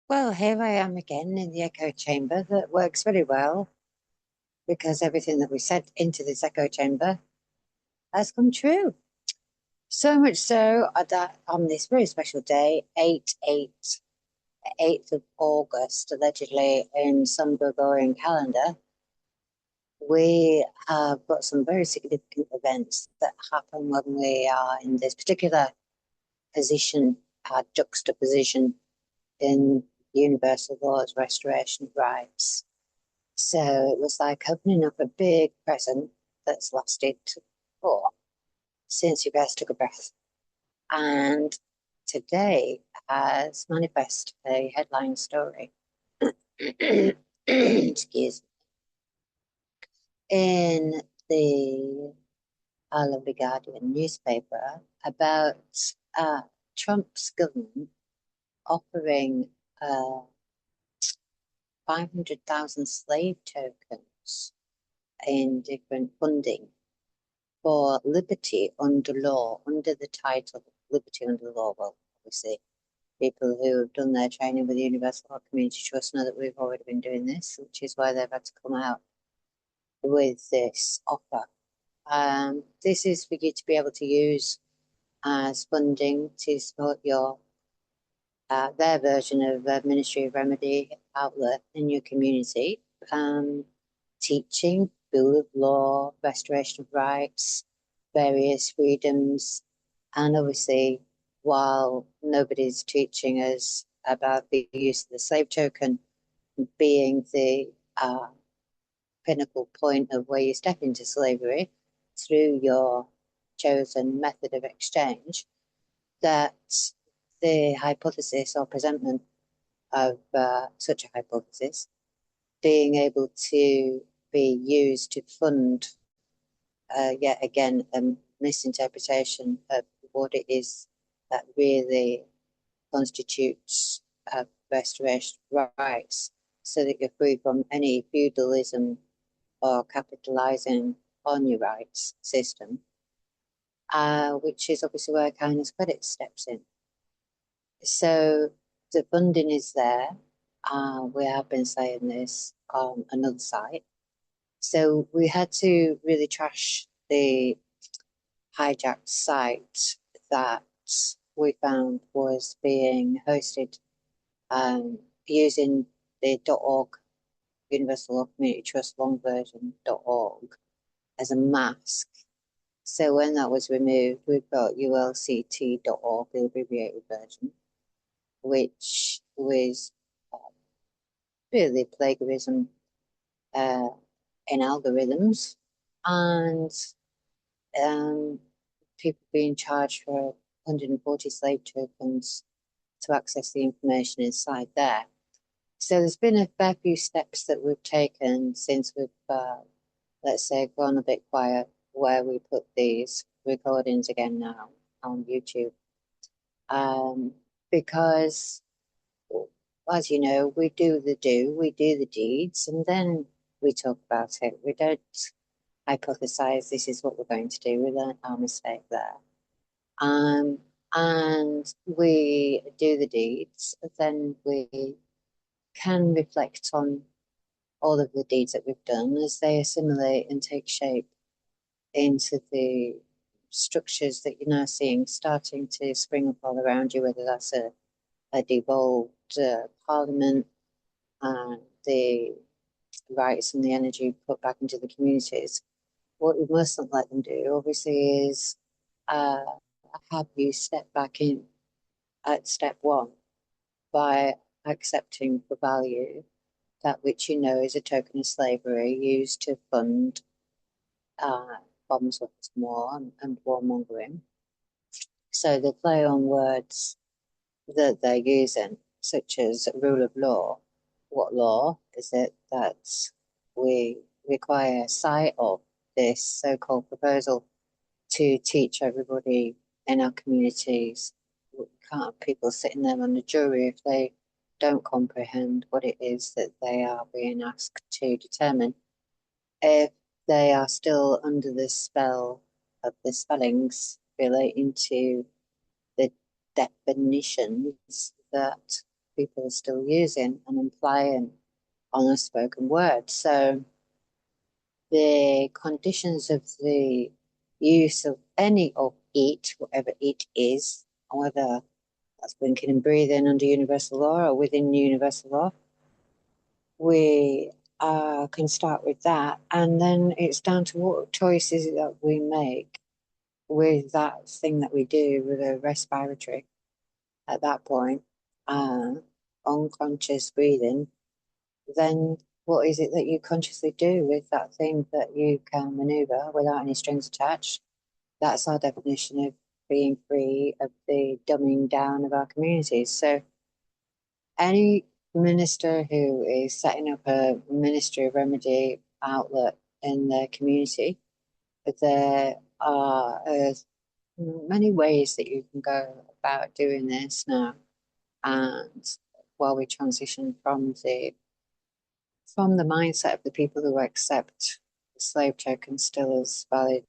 Well, here I am again in the echo chamber that works very well because everything that we said into this echo chamber has come true. So much so that on this very special day, 8th of August, allegedly in some Gregorian calendar, we have got some very significant events that happen when we are in this particular position, juxtaposition in universal laws, restoration of rights. So it was like opening up a big present that's lasted oh, since you guys took a breath. And today has manifest a headline story. Excuse me. In the Our Lovely Guardian newspaper about uh, Trump's government offering uh, 500,000 slave tokens in different funding for liberty under law, under the title Liberty Under Law. Well, obviously, people who have done their training with the Universal Law Community Trust know that we've already been doing this, which is why they've had to come out with this offer. This is for you to be able to use as funding to support your their version of Ministry of Remedy outlet in your community, teaching, rule of law, restoration of rights, various freedoms, and obviously, while nobody's teaching us about the use of the slave token being the pinnacle point of where you step into slavery through your chosen method of exchange, that the hypothesis or presentment of such a hypothesis being able to be used to fund yet again a misinterpretation of what it is that really constitutes restoration of rights, so that you're free from any feudalism or capitalizing on your rights system, which is obviously where kindness credit steps in. So the funding is there. We have been saying this on another site. So we had to really trash the hijacked site that we found was being hosted using the .org, Universal Law Community Trust long version.org, as a mask. So when that was removed, we've got ulct.org, the abbreviated version, which was really plagiarism in algorithms, and um, people being charged for 140 slave tokens to access the information inside there. So there's been a fair few steps that we've taken since we've, let's say, gone a bit quiet, where we put these recordings again now on YouTube. Because, as you know, we do the deeds, and then we talk about it. We don't hypothesize this is what we're going to do. We learn our mistake there. And we do the deeds, then we can reflect on all of the deeds that we've done as they assimilate and take shape into the structures that you're now seeing starting to spring up all around you, whether that's a devolved parliament and the rights and the energy put back into the communities. What we mustn't let them do, obviously, is have you step back in at step one by accepting for value that which you know is a token of slavery used to fund bombs of war and warmongering. So the play on words that they're using, such as rule of law, what law is it that we require sight of this so-called proposal to teach everybody in our communities? We can't have people sitting there on the jury if they don't comprehend what it is that they are being asked to determine, if they are still under the spell of the spellings relating to the definitions that people are still using and implying on a spoken word. So the conditions of the use of any of it, whatever it is, whether that's blinking and breathing under universal law or within universal law, we can start with that. And then it's down to what choices that we make with that thing that we do with a respiratory at that point, unconscious breathing. Then what is it that you consciously do with that thing that you can maneuver without any strings attached? That's our definition of being free of the dumbing down of our communities. So any minister who is setting up a ministry of remedy outlet in their community, there are many ways that you can go about doing this now. And while we transition from the mindset of the people who accept the slave token still as valid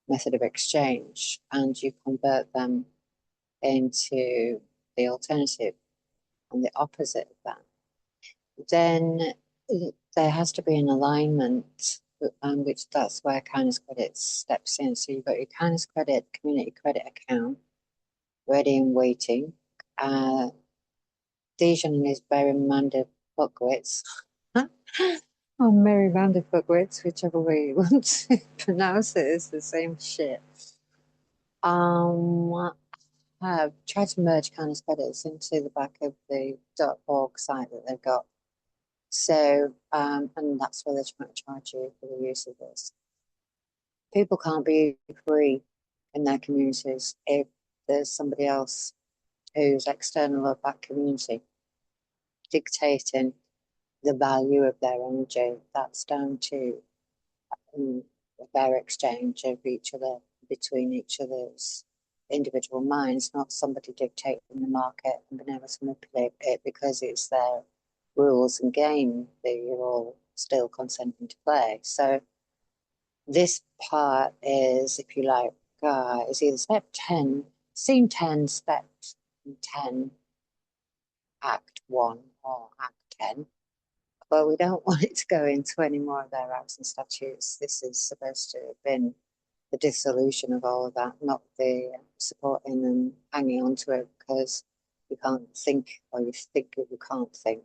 method of exchange, and you convert them into the alternative and the opposite of that, then there has to be an alignment, which that's where kindness credit steps in. So you've got your kindness credit, community credit account, ready and waiting. Dijon is Barry Manda Buckwitz. Or Mary Vander Buckwitz, whichever way you want to pronounce it, is the same shit. I've tried to merge kindness credits into the back of the .org site that they've got. So, and that's where they're trying to charge you for the use of this. People can't be free in their communities if there's somebody else who's external of that community dictating the value of their energy. That's down to their exchange of each other, between each other's individual minds, not somebody dictating the market and being able to manipulate it because it's their rules and game that you're all still consenting to play. So this part is, if you like, is either step 10, scene 10, step 10, act 1 or act 10. But we don't want it to go into any more of their acts and statutes. This is supposed to have been the dissolution of all of that, not the supporting and hanging on to it because you can't think, or you think that you can't think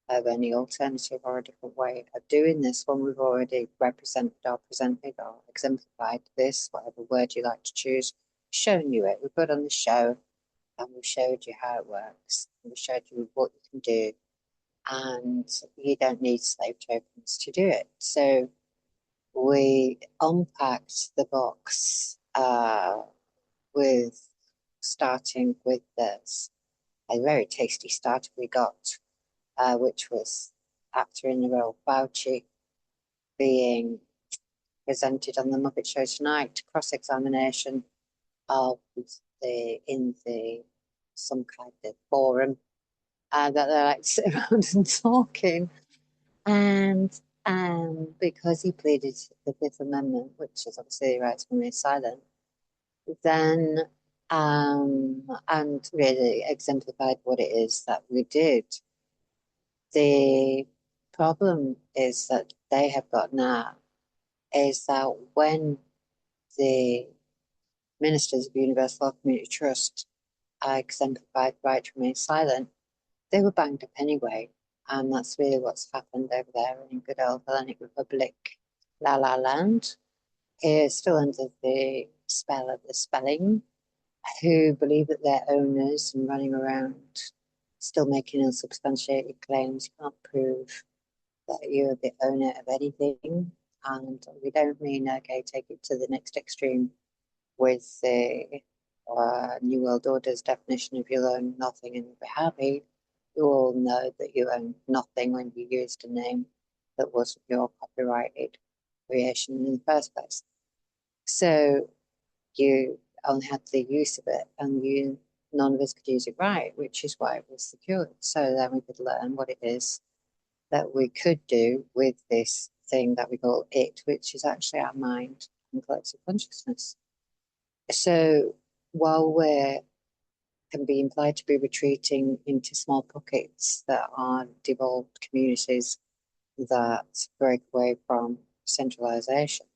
of any alternative or a different way of doing this when we've already represented or presented or exemplified this, whatever word you like to choose, shown you it. We put on the show and we showed you how it works. And we showed you what you can do, and you don't need slave tokens to do it. So we unpacked the box with starting with this, a very tasty starter we got, which was actor in the role Fauci being presented on the Muppet Show tonight, cross-examination of in some kind of forum that they like to sit around and talking. And because he pleaded the Fifth Amendment, which is obviously the right to remain silent, then and really exemplified what it is that we did. The problem is that they have got now is that when the ministers of Universal Law Community Trust exemplified the right to remain silent, they were banged up anyway. And that's really what's happened over there in good old Hellenic Republic, La La Land. Here, still under the spell of the spelling, who believe that they're owners and running around still making unsubstantiated claims. You can't prove that you're the owner of anything. And we don't mean, okay, take it to the next extreme with the New World Order's definition of you'll own nothing and be happy. You all know that you own nothing when you used a name that wasn't your copyrighted creation in the first place. So you only had the use of it, and none of us could use it right, which is why it was secured. So then we could learn what it is that we could do with this thing that we call it, which is actually our mind and collective consciousness. So while we're can be implied to be retreating into small pockets that are devolved communities that break away from centralisation.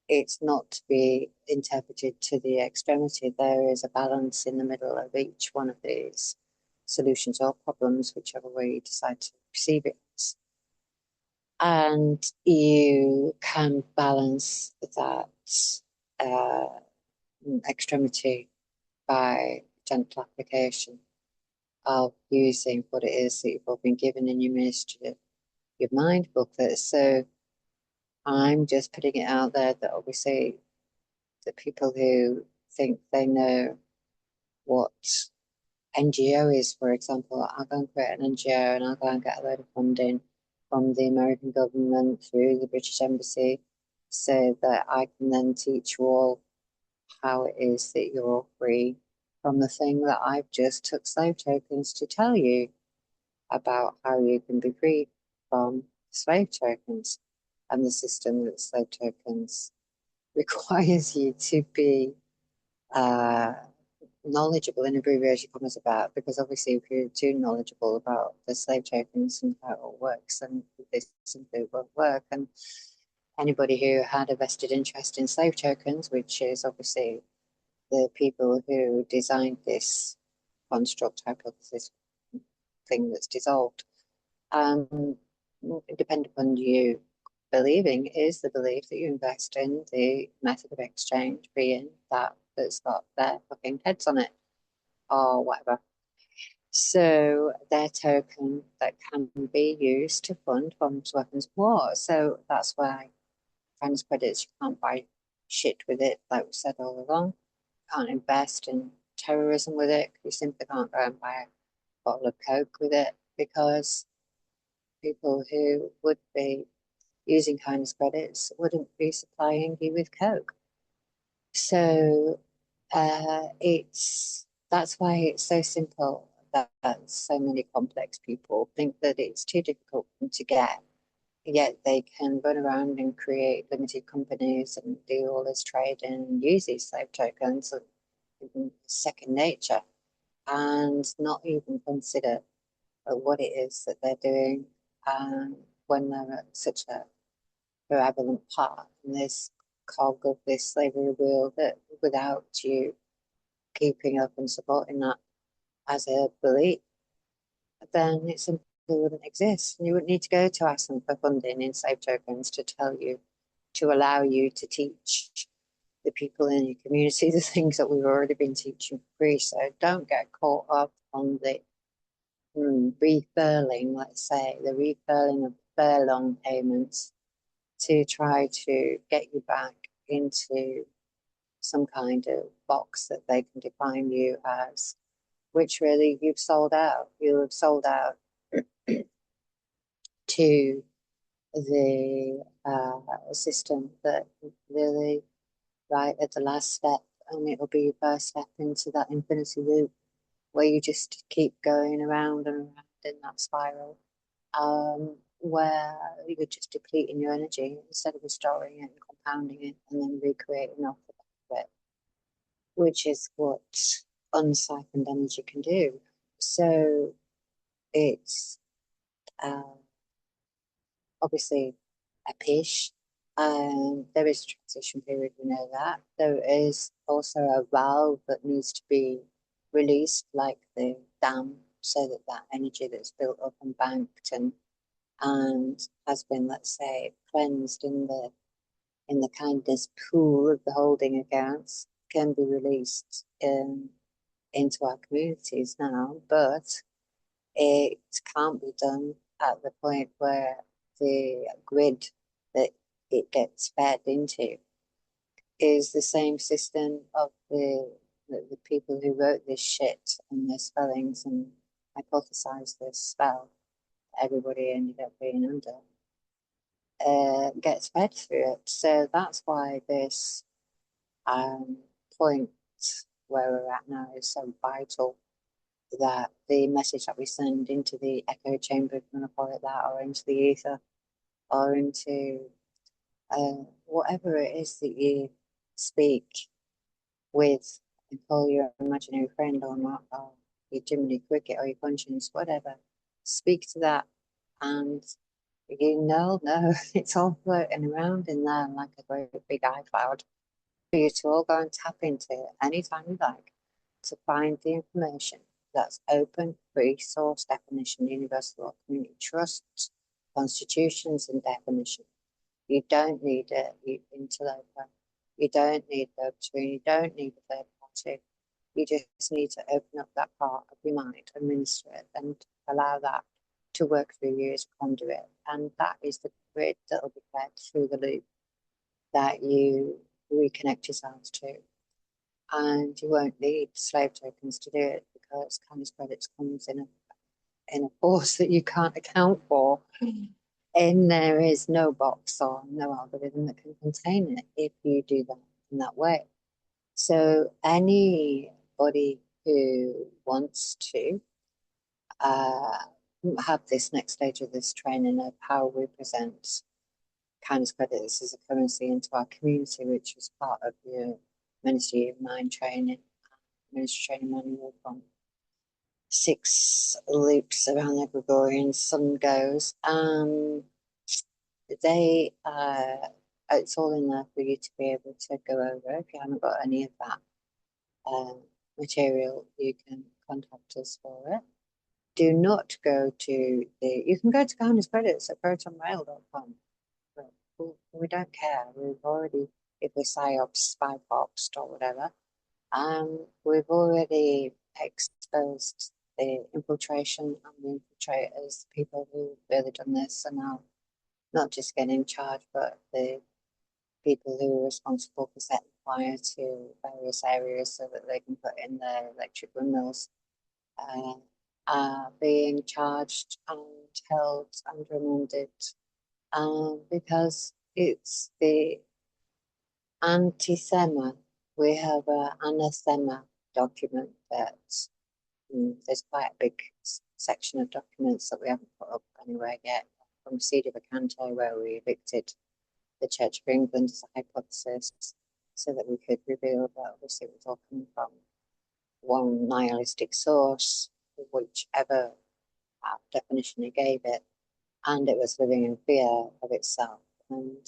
It's not to be interpreted to the extremity. There is a balance in the middle of each one of these solutions or problems, whichever way you decide to perceive it. And you can balance that extremity by gentle application of using what it is that you've all been given in your ministry, your mind booklet. So I'm just putting it out there that obviously the people who think they know what NGO is, for example, I'll go and create an NGO and I'll go and get a load of funding from the American government through the British Embassy so that I can then teach you all how it is that you're free from the thing that I've just took slave tokens to tell you about how you can be free from slave tokens and the system that slave tokens requires you to be knowledgeable in abbreviation commas about, because obviously if you're too knowledgeable about the slave tokens and how it all works, then this simply won't work. And anybody who had a vested interest in slave tokens, which is obviously the people who designed this construct hypothesis thing that's dissolved, depending upon you believing is the belief that you invest in the method of exchange being that's got their fucking heads on it or whatever. So their token that can be used to fund bombs, weapons of war. So that's why trans credits, you can't buy shit with it, like we said all along. You can't invest in terrorism with it. You simply can't go and buy a bottle of Coke with it because people who would be using kindness credits wouldn't be supplying you with Coke. So that's why it's so simple that so many complex people think that it's too difficult to get, yet they can run around and create limited companies and do all this trade and use these slave tokens in second nature and not even consider what it is that they're doing when they're at such a prevalent part in this cog of this slavery wheel, that without you keeping up and supporting that as a belief, then it simply wouldn't exist. And you wouldn't need to go to ask them for funding in slave tokens to tell you, to allow you to teach the people in your community the things that we've already been teaching for free. So don't get caught up on the refurling, let's say, the refurling of furlong payments to try to get you back into some kind of box that they can define you as, which really you've sold out. You have sold out to the system that really, right at the last step, and it'll be your first step into that infinity loop where you just keep going around and around in that spiral, where you're just depleting your energy instead of restoring it and compounding it and then recreating off the back of it, which is what unsiphoned energy can do. So it's obviously a pish. There is a transition period, we know that. There is also a valve that needs to be released, like the dam, so that that energy that's built up and banked and has been, let's say, cleansed in the kindness pool of the holding accounts can be released into our communities now, but it can't be done at the point where the grid that it gets fed into is the same system of the people who wrote this shit and their spellings and hypothesized this spell everybody ended up being under, gets fed through it. So that's why this point where we're at now is so vital, that the message that we send into the echo chamber, if you want to call it that, or into the ether, or into whatever it is that you speak with and call your imaginary friend or not, or your Jiminy Cricket or your conscience, whatever. Speak to that, and no, it's all floating around in there like a great big iCloud for you to all go and tap into anytime you like to find the information that's open, free, source definition, universal law, community trusts, constitutions, and definition. You don't need interloper. You don't need go between. You don't need a third party. You just need to open up that part of your mind, administer it, and allow that to work through you as a conduit. And that is the grid that will be fed through the loop that you reconnect yourselves to. And you won't need slave tokens to do it because kindness credits comes in a force that you can't account for. And there is no box or no algorithm that can contain it if you do that in that way. So anybody who wants to have this next stage of this training of how we present kindness credits as a currency into our community, which is part of your Ministry of Mind training, Ministry training manual from 6 loops around the Gregorian sun goes. It's all in there for you to be able to go over. If you haven't got any of that material, you can contact us for it. Do not go to you can go to kindness credits at protonmail.com. We don't care. We've already, if we're psyops, spy pops, or whatever, we've already exposed the infiltration and the infiltrators, people who've really done this, and now not just getting in charge, but the people who are responsible for setting fire to various areas so that they can put in their electric windmills, are being charged and held and remanded because it's the anti-thema. We have an anathema document that there's quite a big section of documents that we haven't put up anywhere yet from Seed of a Canto, where we evicted the Church of England as a hypothesis so that we could reveal that obviously it was all coming from one nihilistic source, whichever definition he gave it, and it was living in fear of itself. And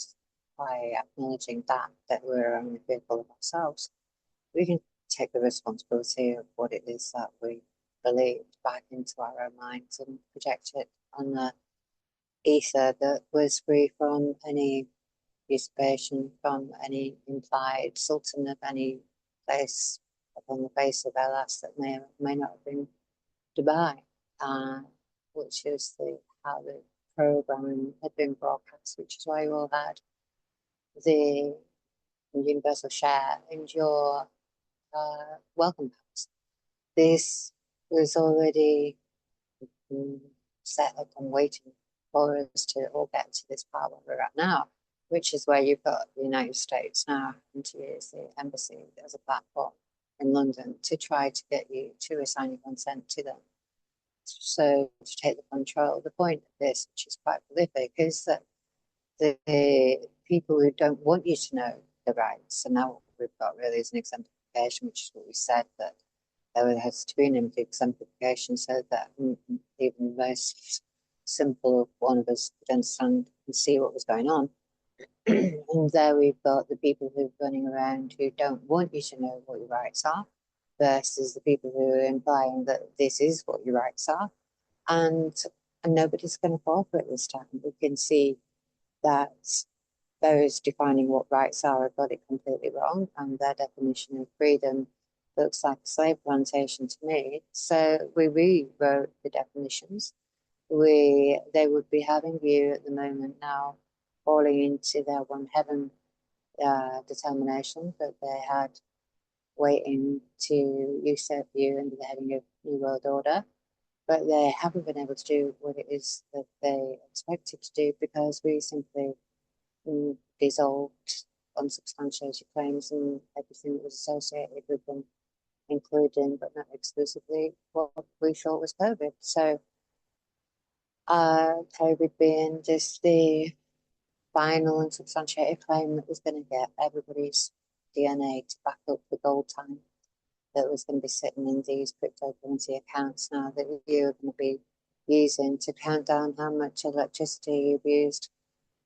by acknowledging that we're only fearful of ourselves, we can take the responsibility of what it is that we believed back into our own minds and project it on the ether that was free from any usurpation, from any implied sultan of any place upon the face of Hellas that may or may not have been Dubai, which is how the programming had been broadcast, which is why you all had the universal share and your welcome packs. This was already set up and waiting for us to all get to this part where we're at now, which is where you've got the United States now and to use the embassy as a platform in London to try to get you to assign your consent to them. So to take the control, the point of this, which is quite prolific, is that the people who don't want you to know the rights, and now what we've got really is an exemplification, which is what we said, that there has to be an exemplification so that even the most simple one of us could understand and see what was going on. And there we've got the people who are running around who don't want you to know what your rights are, versus the people who are implying that this is what your rights are. And nobody's going to fall for it this time. We can see that those defining what rights are have got it completely wrong, and their definition of freedom looks like a slave plantation to me. So we rewrote the definitions. They would be having you at the moment now falling into their one heaven determination that they had waiting to usurp you under the heading of New World Order, but they haven't been able to do what it is that they expected to do because we simply dissolved unsubstantiated claims and everything that was associated with them, including but not exclusively what we thought was COVID. So COVID being just the final unsubstantiated claim that was going to get everybody's DNA to back up the gold time that was going to be sitting in these cryptocurrency accounts now that you're going to be using to count down how much electricity you've used,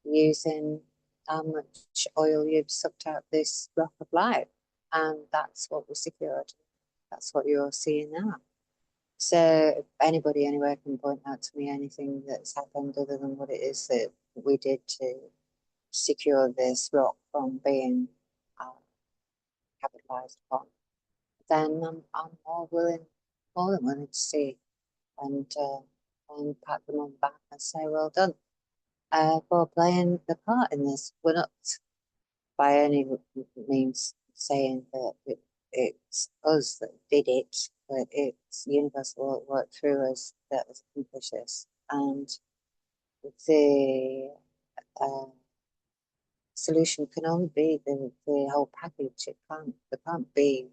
using how much oil you've sucked out this rock of life. And that's what we secured. That's what you're seeing now. So if anybody anywhere can point out to me anything that's happened other than what it is that we did to secure this rock from being capitalised upon, then I'm more than willing to see and pat them on the back and say, well done for playing the part in this. We're not by any means saying that it's us that did it, but it's universal work through us that has accomplished this. And the solution can only be the whole package. There can't be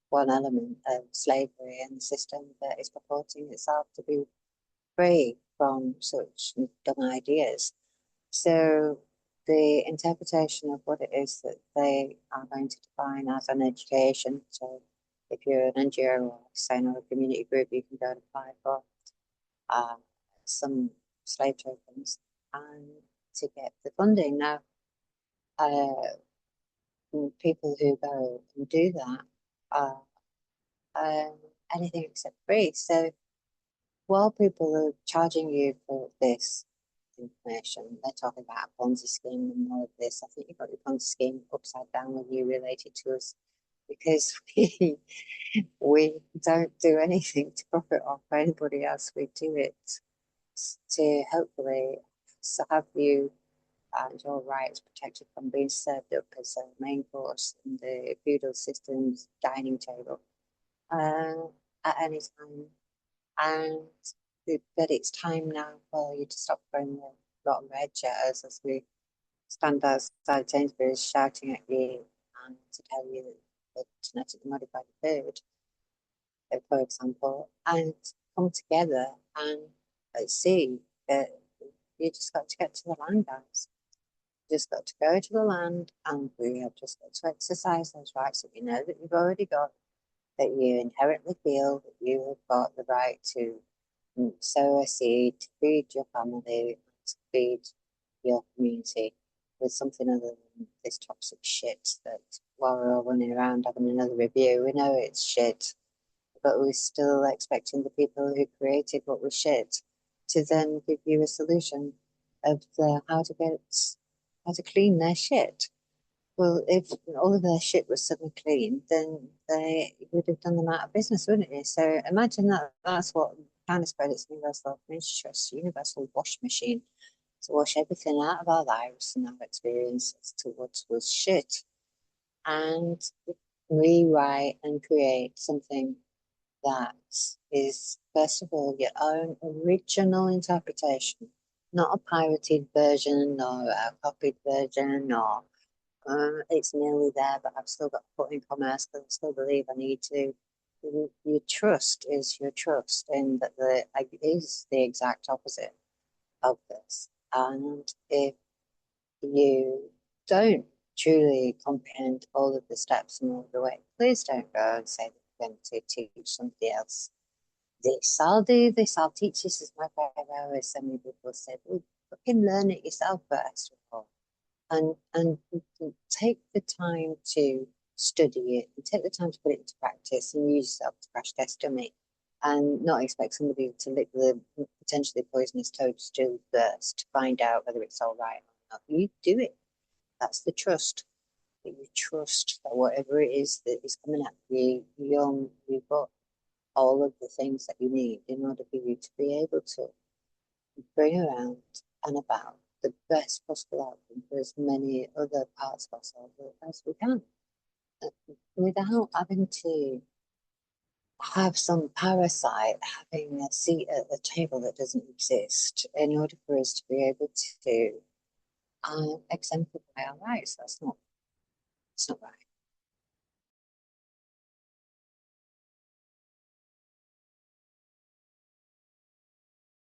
one element of slavery in the system that is purporting itself to be free from such dumb ideas. So the interpretation of what it is that they are going to define as an education. So if you're an NGO or saying or a community group, you can go and apply for some slave tokens and to get the funding. Now, people who go and do that are anything except free. So while people are charging you for this information, they're talking about a Ponzi scheme and all of this. I think you've got your Ponzi scheme upside down when you relate it to us, because we don't do anything to profit off anybody else. We do it to hopefully have you and your rights protected from being served up as a main course in the feudal system's dining table at any time. And that it's time now for you to stop throwing the rotten edge at us as we stand outside Sainsbury's shouting at you and to tell you that genetically modified food, for example, and come together and see that you just got to get to the land, guys. You just got to go to the land, and we have just got to exercise those rights that we know that you've already got, that you inherently feel that you have got the right to sow a seed, to feed your family, to feed your community with something other than this toxic shit that while we're all running around having another review, we know it's shit, but we're still expecting the people who created what was shit to then give you a solution of how to clean their shit. Well, if all of their shit was suddenly clean, then they would have done them out of business, wouldn't you? So imagine that's what kind of credits universal universal wash machine to wash everything out of our lives and our experiences to what was shit, and rewrite and create something that is, first of all, your own original interpretation, not a pirated version or a copied version or it's nearly there, but I've still got to put in commerce because I still believe I need to. Your trust is your trust in that is the exact opposite of this. And if you don't truly comprehend all of the steps and all the way, please don't go and say that you're going to teach somebody else this. I'll do this, I'll teach this, as my father always so many people said, well, fucking learn it yourself first of all. And take the time to study it and take the time to put it into practice and use yourself to crash test dummy and not expect somebody to lick the potentially poisonous toadstool first to find out whether it's all right or not. You do it. That's the trust. That you trust that whatever it is that is coming at you, you've got all of the things that you need in order for you to be able to bring around and about the best possible outcome for as many other parts of ourselves as we can, without having to have some parasite having a seat at the table that doesn't exist in order for us to be able to exemplify our rights. That's not right.